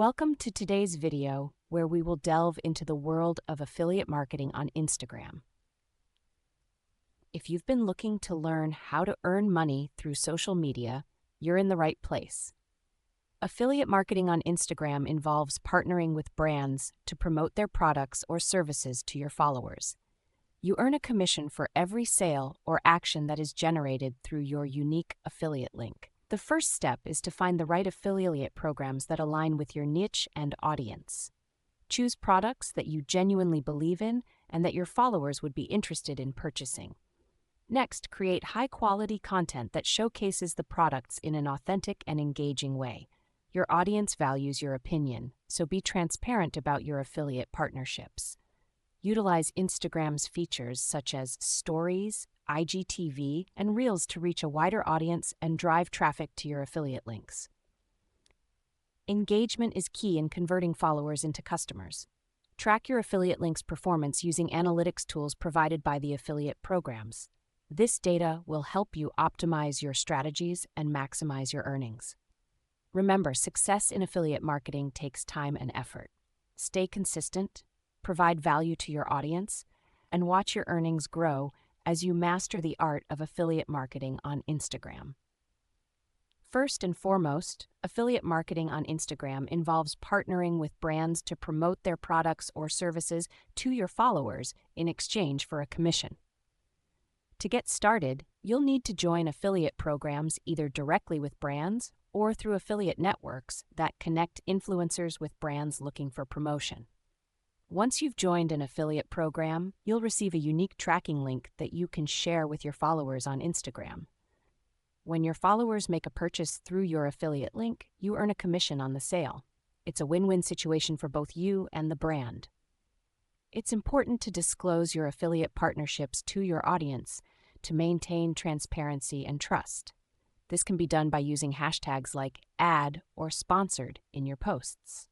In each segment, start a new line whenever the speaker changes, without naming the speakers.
Welcome to today's video where we will delve into the world of affiliate marketing on Instagram. If you've been looking to learn how to earn money through social media, you're in the right place. Affiliate marketing on Instagram involves partnering with brands to promote their products or services to your followers. You earn a commission for every sale or action that is generated through your unique affiliate link. The first step is to find the right affiliate programs that align with your niche and audience. Choose products that you genuinely believe in and that your followers would be interested in purchasing. Next, create high-quality content that showcases the products in an authentic and engaging way. Your audience values your opinion, so be transparent about your affiliate partnerships. Utilize Instagram's features such as Stories, IGTV, and Reels to reach a wider audience and drive traffic to your affiliate links. Engagement is key in converting followers into customers. Track your affiliate links' performance using analytics tools provided by the affiliate programs. This data will help you optimize your strategies and maximize your earnings. Remember, success in affiliate marketing takes time and effort. Stay consistent, provide value to your audience, and watch your earnings grow as you master the art of affiliate marketing on Instagram. First and foremost, affiliate marketing on Instagram involves partnering with brands to promote their products or services to your followers in exchange for a commission. To get started, you'll need to join affiliate programs either directly with brands or through affiliate networks that connect influencers with brands looking for promotion. Once you've joined an affiliate program, you'll receive a unique tracking link that you can share with your followers on Instagram. When your followers make a purchase through your affiliate link, you earn a commission on the sale. It's a win-win situation for both you and the brand. It's important to disclose your affiliate partnerships to your audience to maintain transparency and trust. This can be done by using hashtags like ad or sponsored in your posts.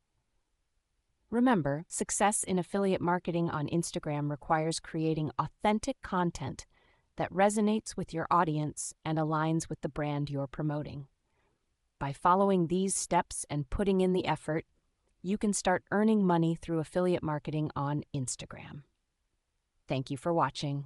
Remember, success in affiliate marketing on Instagram requires creating authentic content that resonates with your audience and aligns with the brand you're promoting. By following these steps and putting in the effort, you can start earning money through affiliate marketing on Instagram. Thank you for watching.